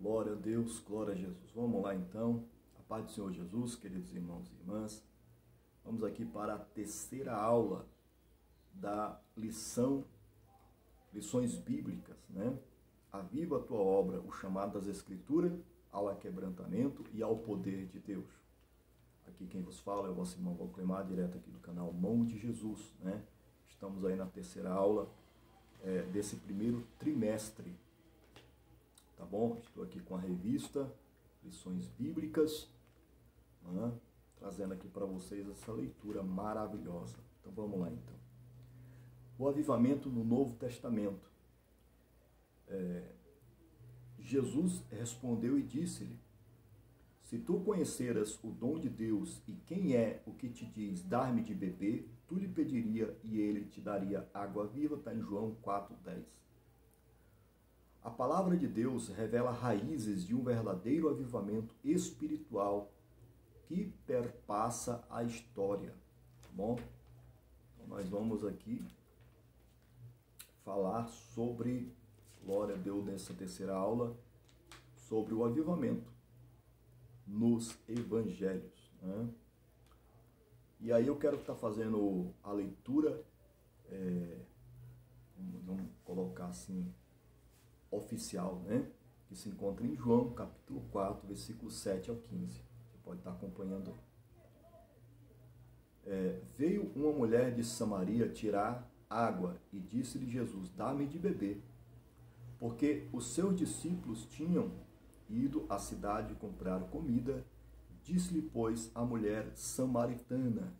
Glória a Deus, glória a Jesus. Vamos lá então. A paz do Senhor Jesus, queridos irmãos e irmãs. Vamos aqui para a terceira aula da lições bíblicas, né? Aviva a tua obra, o chamado das Escrituras, ao aquebrantamento e ao poder de Deus. Aqui quem vos fala é o vosso irmão Valclemar, direto aqui do canal Mão de Jesus, né? Estamos aí na terceira aula desse primeiro trimestre. Tá bom? Estou aqui com a revista Lições Bíblicas, né? Trazendo aqui para vocês essa leitura maravilhosa. Então vamos lá então. O avivamento no Novo Testamento. Jesus respondeu e disse-lhe: se tu conheceras o dom de Deus e quem é o que te diz, dar-me de beber, tu lhe pediria e ele te daria água viva. Está em João 4,10. A palavra de Deus revela raízes de um verdadeiro avivamento espiritual que perpassa a história. Tá bom? Então nós vamos aqui falar sobre, glória a Deus, nessa terceira aula, sobre o avivamento nos evangelhos, né? E aí eu quero estar fazendo a leitura, vamos colocar assim, oficial, né? Que se encontra em João, capítulo 4, versículo 7 ao 15. Você pode estar acompanhando aí. Veio uma mulher de Samaria tirar água e disse-lhe Jesus: dá-me de beber. Porque os seus discípulos tinham ido à cidade comprar comida. Disse-lhe, pois, a mulher samaritana: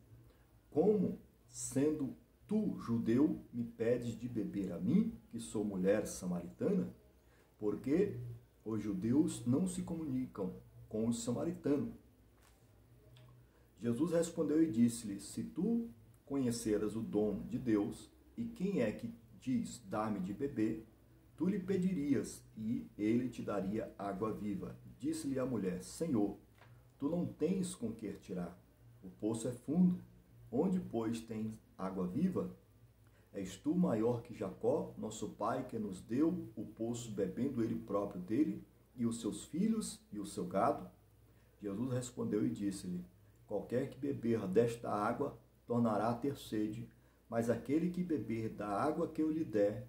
como, sendo tu, judeu, me pedes de beber a mim, que sou mulher samaritana? Porque os judeus não se comunicam com os samaritanos. Jesus respondeu e disse-lhe: se tu conheceras o dom de Deus, e quem é que diz, dá-me de beber, tu lhe pedirias, e ele te daria água viva. Disse-lhe a mulher: Senhor, tu não tens com que tirar. O poço é fundo. Onde, pois, tens água viva? És tu maior que Jacó, nosso pai, que nos deu o poço, bebendo ele próprio dele, e os seus filhos e o seu gado? Jesus respondeu e disse-lhe: qualquer que beber desta água tornará a ter sede, mas aquele que beber da água que eu lhe der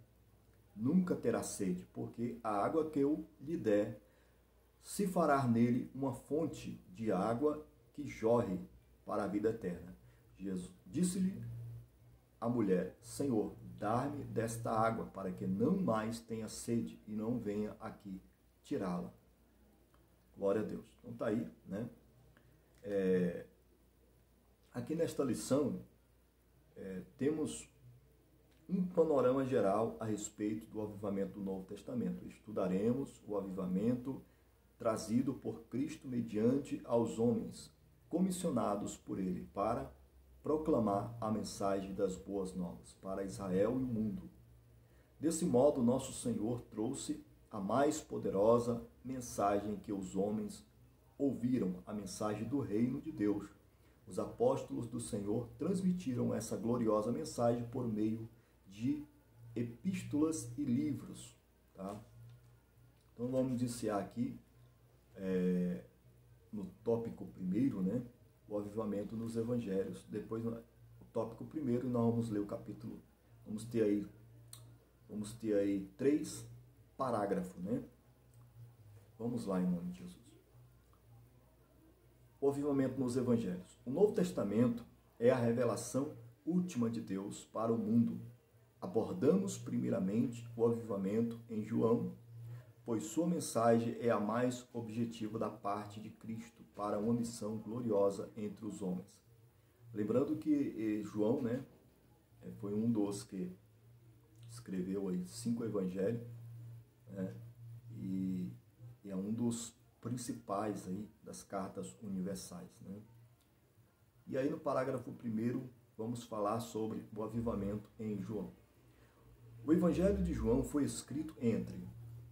nunca terá sede, porque a água que eu lhe der se fará nele uma fonte de água que jorre para a vida eterna. Jesus disse-lhe a mulher: Senhor, dá-me desta água, para que não mais tenha sede e não venha aqui tirá-la. Glória a Deus. Então tá aí, né? Aqui nesta lição temos um panorama geral a respeito do avivamento do Novo Testamento. Estudaremos o avivamento trazido por Cristo mediante aos homens, comissionados por ele para proclamar a mensagem das boas novas para Israel e o mundo. Desse modo, nosso Senhor trouxe a mais poderosa mensagem que os homens ouviram, a mensagem do reino de Deus. Os apóstolos do Senhor transmitiram essa gloriosa mensagem por meio de epístolas e livros, tá? Então vamos iniciar aqui no tópico primeiro, né? O avivamento nos evangelhos. Depois, o tópico primeiro, nós vamos ler o capítulo. Vamos ter aí 3 parágrafos, né? Vamos lá, em nome de Jesus. O avivamento nos evangelhos. O Novo Testamento é a revelação última de Deus para o mundo. Abordamos primeiramente o avivamento em João, pois sua mensagem é a mais objetiva da parte de Cristo para uma missão gloriosa entre os homens. Lembrando que João, né, foi um dos que escreveu aí 5 evangelhos, né, e é um dos principais aí das cartas universais, né? E aí no parágrafo 1º vamos falar sobre o avivamento em João. O Evangelho de João foi escrito entre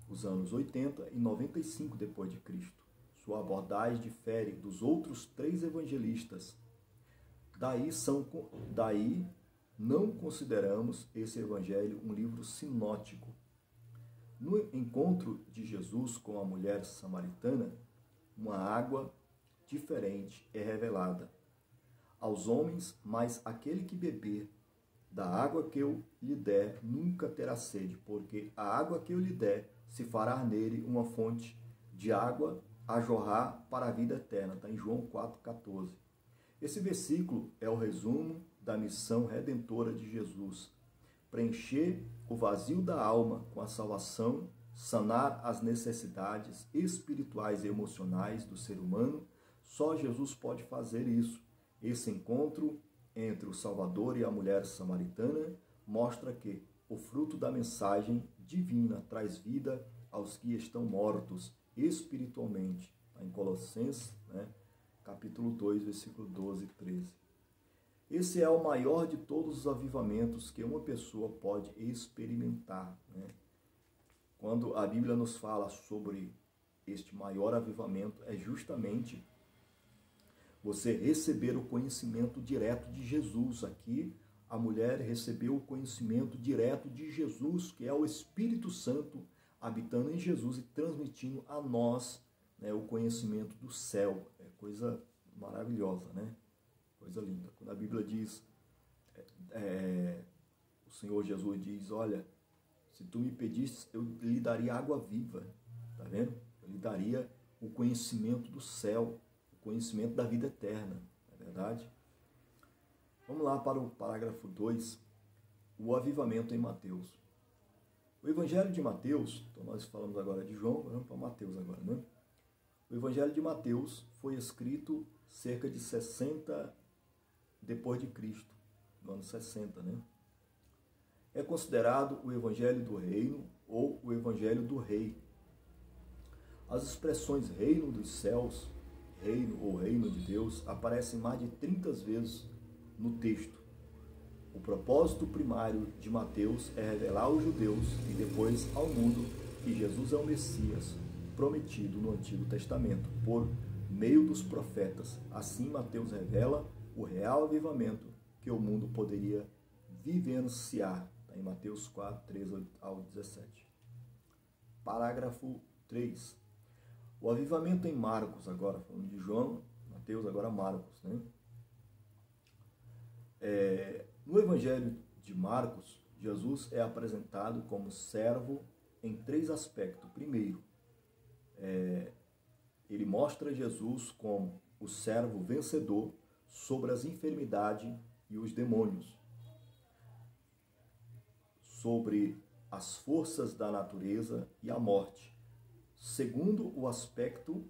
os anos 80 e 95 depois de Cristo. Sua abordagem difere dos outros 3 evangelistas. Daí não consideramos esse evangelho um livro sinótico. No encontro de Jesus com a mulher samaritana, uma água diferente é revelada aos homens, mas aquele que beber da água que eu lhe der nunca terá sede, porque a água que eu lhe der se fará nele uma fonte de água a jorrar para a vida eterna. Está em João 4,14. Esse versículo é o resumo da missão redentora de Jesus: preencher o vazio da alma com a salvação, sanar as necessidades espirituais e emocionais do ser humano. Só Jesus pode fazer isso. Esse encontro entre o Salvador e a mulher samaritana mostra que o fruto da mensagem divina traz vida aos que estão mortos espiritualmente. Está em Colossenses, capítulo 2, versículo 12 e 13. Esse é o maior de todos os avivamentos que uma pessoa pode experimentar. Quando a Bíblia nos fala sobre este maior avivamento, é justamente você receber o conhecimento direto de Jesus. Aqui, a mulher recebeu o conhecimento direto de Jesus, que é o Espírito Santo habitando em Jesus e transmitindo a nós, o conhecimento do céu. É coisa maravilhosa, Coisa linda. Quando a Bíblia diz, o Senhor Jesus diz, olha, se tu me pedisses, eu lhe daria água viva. Tá vendo? Eu lhe daria o conhecimento do céu, o conhecimento da vida eterna. Não é verdade? Vamos lá para o parágrafo 2, o avivamento em Mateus. O Evangelho de Mateus, então nós falamos agora de João, vamos para Mateus agora, O Evangelho de Mateus foi escrito cerca de 60 depois de Cristo, no ano 60, É considerado o Evangelho do Reino ou o Evangelho do Rei. As expressões reino dos céus, reino ou reino de Deus aparecem mais de 30 vezes no texto. O propósito primário de Mateus é revelar aos judeus e depois ao mundo que Jesus é o Messias prometido no Antigo Testamento por meio dos profetas. Assim, Mateus revela o real avivamento que o mundo poderia vivenciar. Está em Mateus 4, 13 ao 17. Parágrafo 3. O avivamento em Marcos, agora falando de João, Mateus, agora Marcos. No Evangelho de Marcos, Jesus é apresentado como servo em 3 aspectos. Primeiro, ele mostra Jesus como o servo vencedor sobre as enfermidades e os demônios, sobre as forças da natureza e a morte. Segundo o aspecto,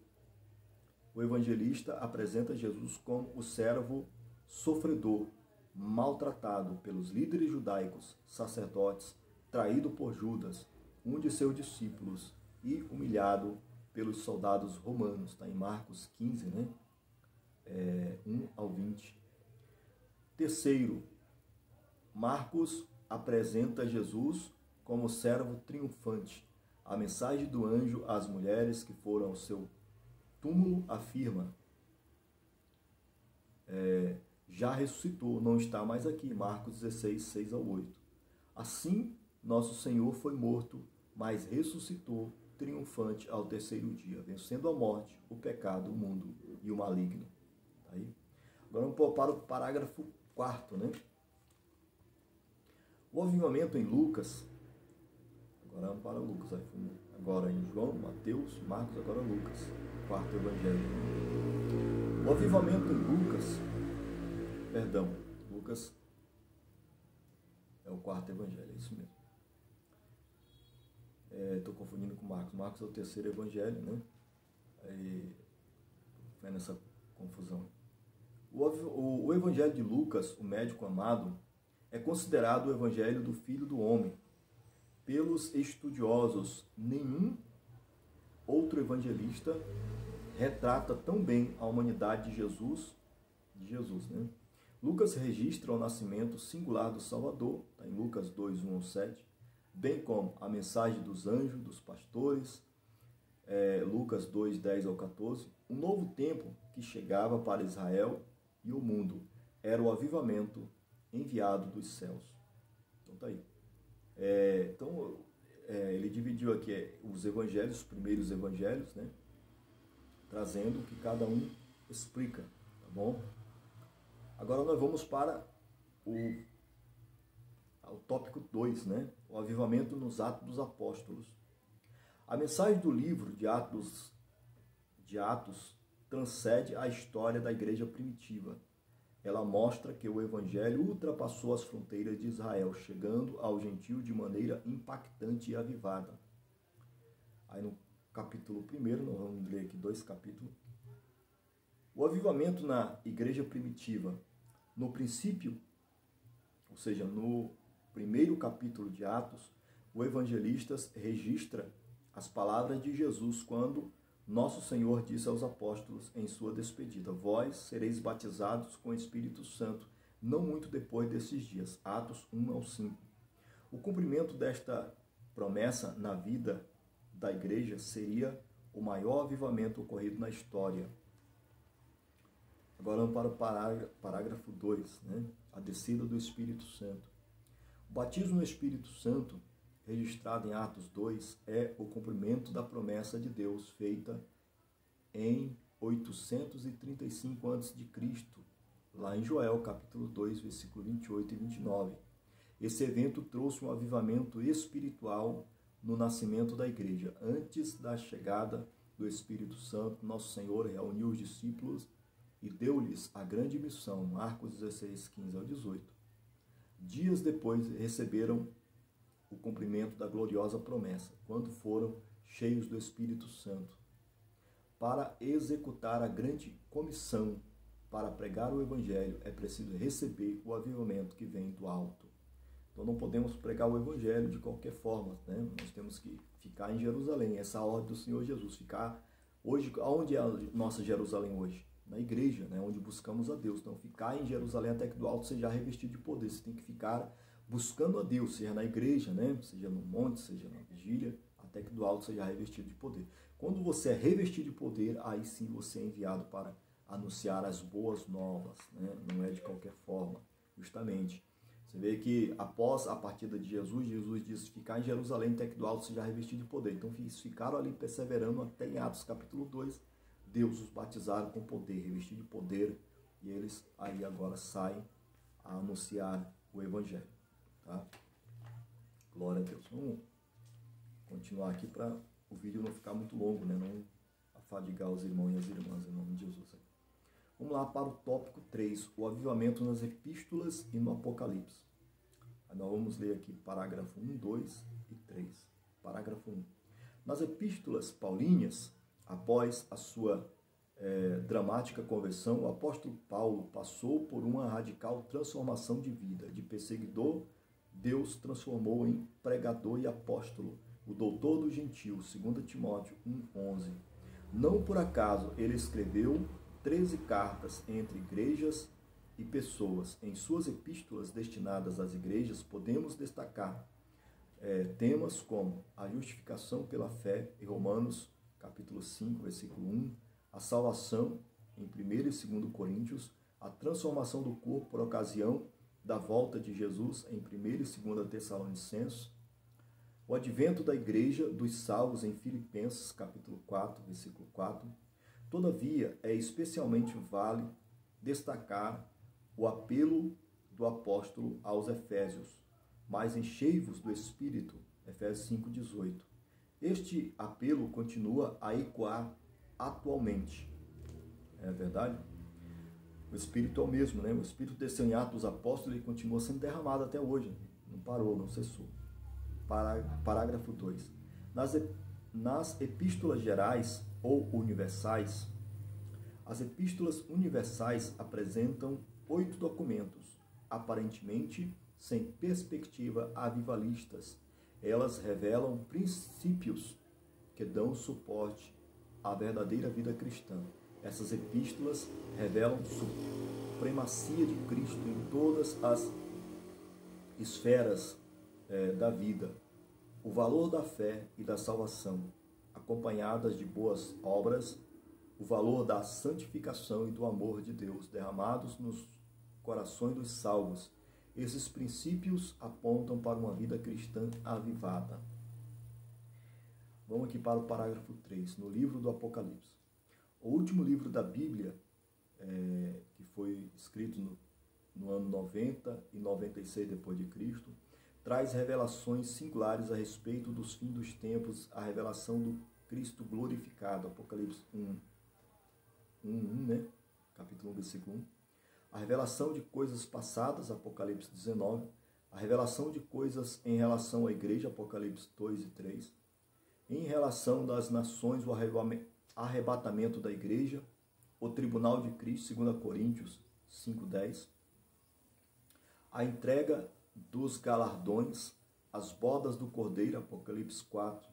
o evangelista apresenta Jesus como o servo sofredor, maltratado pelos líderes judaicos, sacerdotes, traído por Judas, um de seus discípulos, e humilhado pelos soldados romanos. Está em Marcos 15, 1 ao 20. Terceiro, Marcos apresenta Jesus como servo triunfante. A mensagem do anjo às mulheres que foram ao seu túmulo afirma: já ressuscitou, não está mais aqui. Marcos 16, 6 ao 8. Assim, nosso Senhor foi morto, mas ressuscitou triunfante ao terceiro dia, vencendo a morte, o pecado, o mundo e o maligno. Tá aí? Agora vamos para o parágrafo 4, O avivamento em Lucas, agora vamos para Lucas, agora em João, Mateus, Marcos, agora Lucas, quarto evangelho. O avivamento em Lucas é o quarto evangelho, é isso mesmo. Estou confundindo com Marcos. Marcos é o terceiro evangelho, Aí foi nessa confusão. O evangelho de Lucas, o médico amado, é considerado o evangelho do Filho do Homem. Pelos estudiosos, nenhum outro evangelista retrata tão bem a humanidade de Jesus. Lucas registra o nascimento singular do Salvador, está em Lucas 2, 1 ao 7, bem como a mensagem dos anjos, dos pastores, Lucas 2, 10 ao 14, um novo tempo que chegava para Israel e o mundo, era o avivamento enviado dos céus. Então tá aí. ele dividiu aqui os evangelhos, os primeiros evangelhos, né? Trazendo o que cada um explica, tá bom? Agora nós vamos para o tópico 2, né? O avivamento nos Atos dos Apóstolos. A mensagem do livro de Atos transcende a história da igreja primitiva. Ela mostra que o evangelho ultrapassou as fronteiras de Israel, chegando ao gentio de maneira impactante e avivada. Aí no capítulo 1, nós vamos ler aqui 2 capítulos. O avivamento na igreja primitiva. No princípio, ou seja, no primeiro capítulo de Atos, o evangelista registra as palavras de Jesus quando nosso Senhor disse aos apóstolos em sua despedida: vós sereis batizados com o Espírito Santo, não muito depois desses dias. Atos 1-5. O cumprimento desta promessa na vida da igreja seria o maior avivamento ocorrido na história. Agora vamos para o parágrafo 2, né? A descida do Espírito Santo. O batismo no Espírito Santo, registrado em Atos 2, é o cumprimento da promessa de Deus feita em 835 a.C., lá em Joel, capítulo 2, versículo 28 e 29. Esse evento trouxe um avivamento espiritual no nascimento da igreja. Antes da chegada do Espírito Santo, nosso Senhor reuniu os discípulos e deu-lhes a grande missão, Marcos 16, 15 ao 18. Dias depois receberam o cumprimento da gloriosa promessa, quando foram cheios do Espírito Santo. Para executar a grande comissão, para pregar o Evangelho, é preciso receber o avivamento que vem do alto. Então não podemos pregar o Evangelho de qualquer forma, né? Nós temos que ficar em Jerusalém, essa é a ordem do Senhor Jesus, ficar hoje. Onde é a nossa Jerusalém hoje? Na igreja, né? Onde buscamos a Deus. Então ficar em Jerusalém até que do alto seja revestido de poder. Você tem que ficar buscando a Deus, seja na igreja, né? Seja no monte, seja na vigília, até que do alto seja revestido de poder. Quando você é revestido de poder, aí sim você é enviado para anunciar as boas novas, né? Não é de qualquer forma, justamente. Você vê que após a partida de Jesus, Jesus disse: ficar em Jerusalém até que do alto seja revestido de poder. Então eles ficaram ali perseverando até em Atos capítulo 2. Deus os batizaram com poder, revestido de poder, e eles aí agora saem a anunciar o Evangelho. Tá? Glória a Deus. Vamos continuar aqui para o vídeo não ficar muito longo, né? Não afadigar os irmãos e as irmãs em nome de Jesus. Vamos lá para o tópico 3, o avivamento nas epístolas e no Apocalipse. Aí nós vamos ler aqui parágrafo 1, 2 e 3. Parágrafo 1. Nas epístolas paulíneas, após a sua dramática conversão, o apóstolo Paulo passou por uma radical transformação de vida. De perseguidor, Deus transformou em pregador e apóstolo, o doutor dos gentios, 2 Timóteo 1,11. Não por acaso ele escreveu 13 cartas entre igrejas e pessoas. Em suas epístolas destinadas às igrejas, podemos destacar temas como a justificação pela fé, em Romanos capítulo 5, versículo 1, a salvação, em 1 e 2 Coríntios, a transformação do corpo por ocasião da volta de Jesus, em 1 e 2 Tessalonicenses, o advento da igreja dos salvos, em Filipenses capítulo 4, versículo 4. Todavia, é especialmente vale destacar o apelo do apóstolo aos Efésios, mas enchei-vos do Espírito, Efésios 5,18. Este apelo continua a ecoar atualmente. É verdade? O Espírito é o mesmo, né? O Espírito desceu em Atos dos Apóstolos e continua sendo derramado até hoje. Não parou, não cessou. Parágrafo 2. Nas epístolas gerais ou universais, as epístolas universais apresentam 8 documentos, aparentemente sem perspectiva avivalistas. Elas revelam princípios que dão suporte à verdadeira vida cristã. Essas epístolas revelam supremacia de Cristo em todas as esferas da vida, o valor da fé e da salvação, acompanhadas de boas obras, o valor da santificação e do amor de Deus derramados nos corações dos salvos. Esses princípios apontam para uma vida cristã avivada. Vamos aqui para o parágrafo 3, no livro do Apocalipse. O último livro da Bíblia, que foi escrito no ano 90 e 96 depois de Cristo, traz revelações singulares a respeito dos fins dos tempos, a revelação do Cristo glorificado, Apocalipse 1, né? Capítulo 1, versículo 1. A revelação de coisas passadas, Apocalipse 19. A revelação de coisas em relação à igreja, Apocalipse 2 e 3. Em relação das nações, o arrebatamento da igreja, o tribunal de Cristo, 2 Coríntios 5:10. A entrega dos galardões, as bodas do Cordeiro, Apocalipse 4,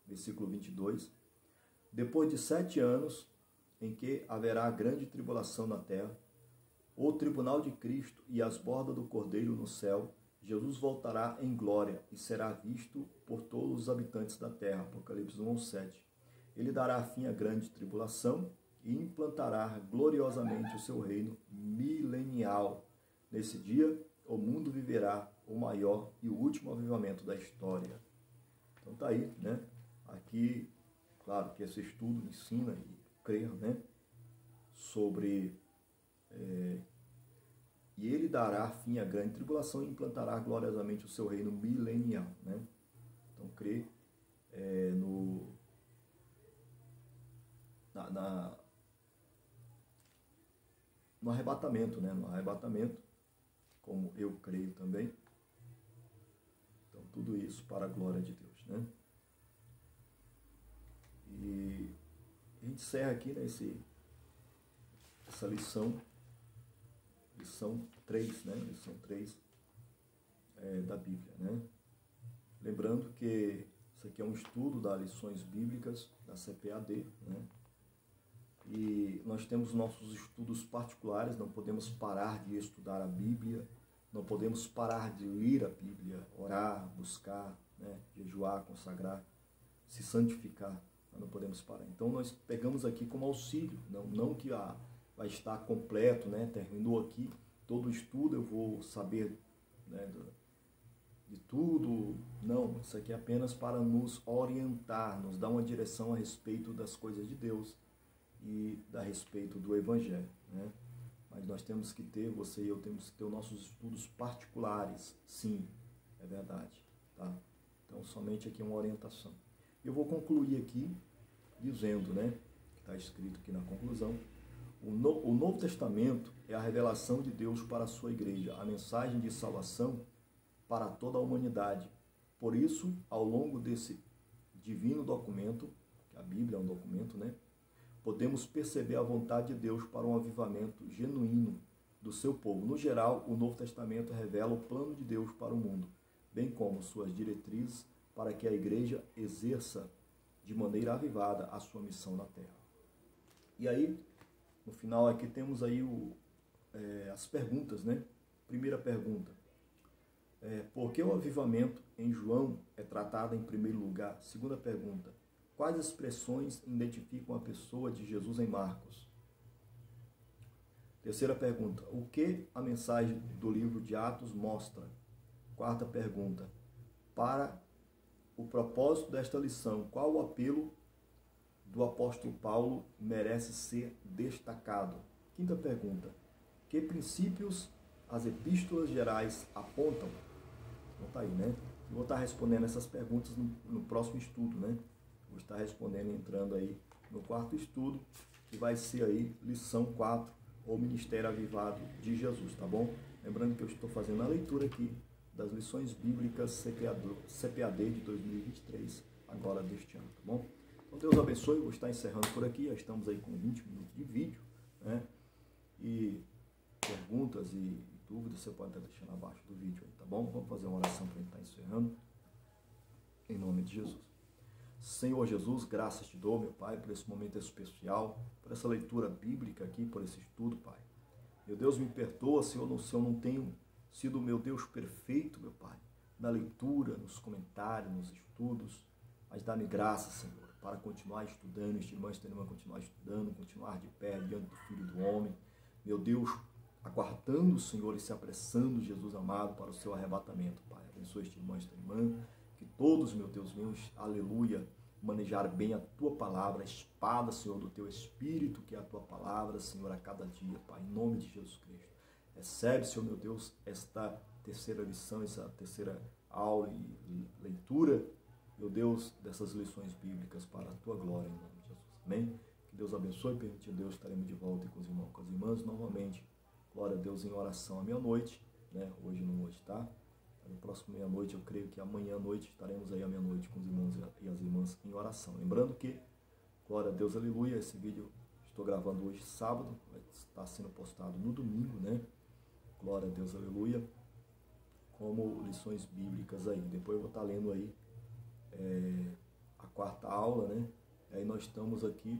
versículo 22. Depois de 7 anos, em que haverá grande tribulação na terra, o tribunal de Cristo e as bodas do Cordeiro no céu, Jesus voltará em glória e será visto por todos os habitantes da terra. Apocalipse 1:7. Ele dará fim à grande tribulação e implantará gloriosamente o seu reino milenial. Nesse dia, o mundo viverá o maior e o último avivamento da história. Então tá aí, né? Aqui, claro que esse estudo ensina e creio, né? Sobre... E ele dará fim à grande tribulação e implantará gloriosamente o seu reino milenial, né? Então, crê no arrebatamento, né? No arrebatamento, como eu creio também. Então, tudo isso para a glória de Deus, né? E a gente encerra aqui, né, essa lição 3, né? Lição 3 da Bíblia, né? Lembrando que isso aqui é um estudo das lições bíblicas da CPAD, né? E nós temos nossos estudos particulares, não podemos parar de estudar a Bíblia, não podemos parar de ler a Bíblia, orar, buscar, né? Jejuar, consagrar, se santificar, nós não podemos parar. Então nós pegamos aqui como auxílio, não que vai estar completo, né? Terminou aqui todo o estudo, eu vou saber, né, de tudo. Não, isso aqui é apenas para nos orientar, nos dar uma direção a respeito das coisas de Deus e a respeito do Evangelho, né? Mas nós temos que ter, você e eu temos que ter os nossos estudos particulares, sim, é verdade, tá? Então somente aqui uma orientação. Eu vou concluir aqui dizendo, né, que está escrito aqui na conclusão: o Novo Testamento é a revelação de Deus para a sua igreja, a mensagem de salvação para toda a humanidade. Por isso, ao longo desse divino documento, que a Bíblia é um documento, né, podemos perceber a vontade de Deus para um avivamento genuíno do seu povo. No geral, o Novo Testamento revela o plano de Deus para o mundo, bem como suas diretrizes para que a igreja exerça de maneira avivada a sua missão na terra. E aí, no final aqui temos aí as perguntas, né? Primeira pergunta: por que o avivamento em João é tratado em primeiro lugar? Segunda pergunta: quais expressões identificam a pessoa de Jesus em Marcos? Terceira pergunta: o que a mensagem do livro de Atos mostra? Quarta pergunta: para o propósito desta lição, qual o apelo do apóstolo Paulo merece ser destacado? Quinta pergunta: que princípios as epístolas gerais apontam? Então tá aí, né? Eu vou estar respondendo essas perguntas no próximo estudo, né? Vou estar respondendo entrando aí no quarto estudo, que vai ser aí lição 4, ou Ministério Avivado de Jesus, tá bom? Lembrando que eu estou fazendo a leitura aqui das lições bíblicas CPAD de 2023, agora deste ano, tá bom? Então Deus abençoe, eu vou estar encerrando por aqui, já estamos aí com 20 minutos de vídeo, né? E perguntas e dúvidas você pode estar deixando abaixo do vídeo aí, tá bom? Vamos fazer uma oração para a gente estar encerrando, em nome de Jesus. Senhor Jesus, graças te dou, meu Pai, por esse momento especial, por essa leitura bíblica aqui, por esse estudo, Pai. Meu Deus, me perdoa, Senhor, se eu não tenho sido, meu Deus, perfeito, meu Pai, na leitura, nos comentários, nos estudos, mas dá-me graça, Senhor, para continuar estudando, este irmão, esta irmã, continuar estudando, continuar de pé diante do Filho do Homem, meu Deus, aguardando, Senhor, e se apressando, Jesus amado, para o seu arrebatamento, Pai. Abençoe este irmão, esta irmã, que todos, meu Deus, venham, aleluia, manejar bem a tua palavra, a espada, Senhor, do teu Espírito, que é a tua palavra, Senhor, a cada dia, Pai, em nome de Jesus Cristo. Recebe, Senhor, meu Deus, esta terceira lição, essa terceira aula e leitura, meu Deus, dessas lições bíblicas para a tua glória, em nome de Jesus. Amém? Que Deus abençoe, permite Deus, estaremos de volta com os irmãos, com as irmãs, novamente. Glória a Deus em oração à meia-noite, né? Hoje não hoje, tá? No próximo meia-noite, eu creio que amanhã à noite estaremos aí à meia-noite com os irmãos e as irmãs em oração. Lembrando que, glória a Deus, aleluia, esse vídeo estou gravando hoje sábado, vai estar sendo postado no domingo, né? Glória a Deus, aleluia, como lições bíblicas aí. Depois eu vou estar lendo aí a quarta aula, né? Aí nós estamos aqui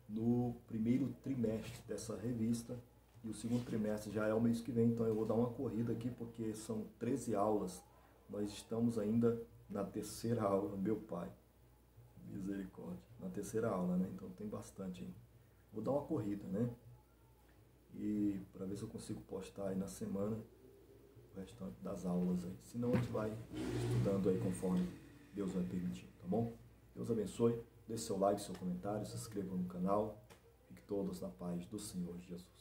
no primeiro trimestre dessa revista, e o segundo trimestre já é o mês que vem, então eu vou dar uma corrida aqui, porque são 13 aulas. Nós estamos ainda na terceira aula, meu Pai, misericórdia, na terceira aula, né? Então tem bastante aí. Vou dar uma corrida, né? E para ver se eu consigo postar aí na semana o restante das aulas aí. Senão a gente vai estudando aí conforme Deus vai permitir, tá bom? Deus abençoe, deixe seu like, seu comentário, se inscreva no canal. Fique todos na paz do Senhor Jesus.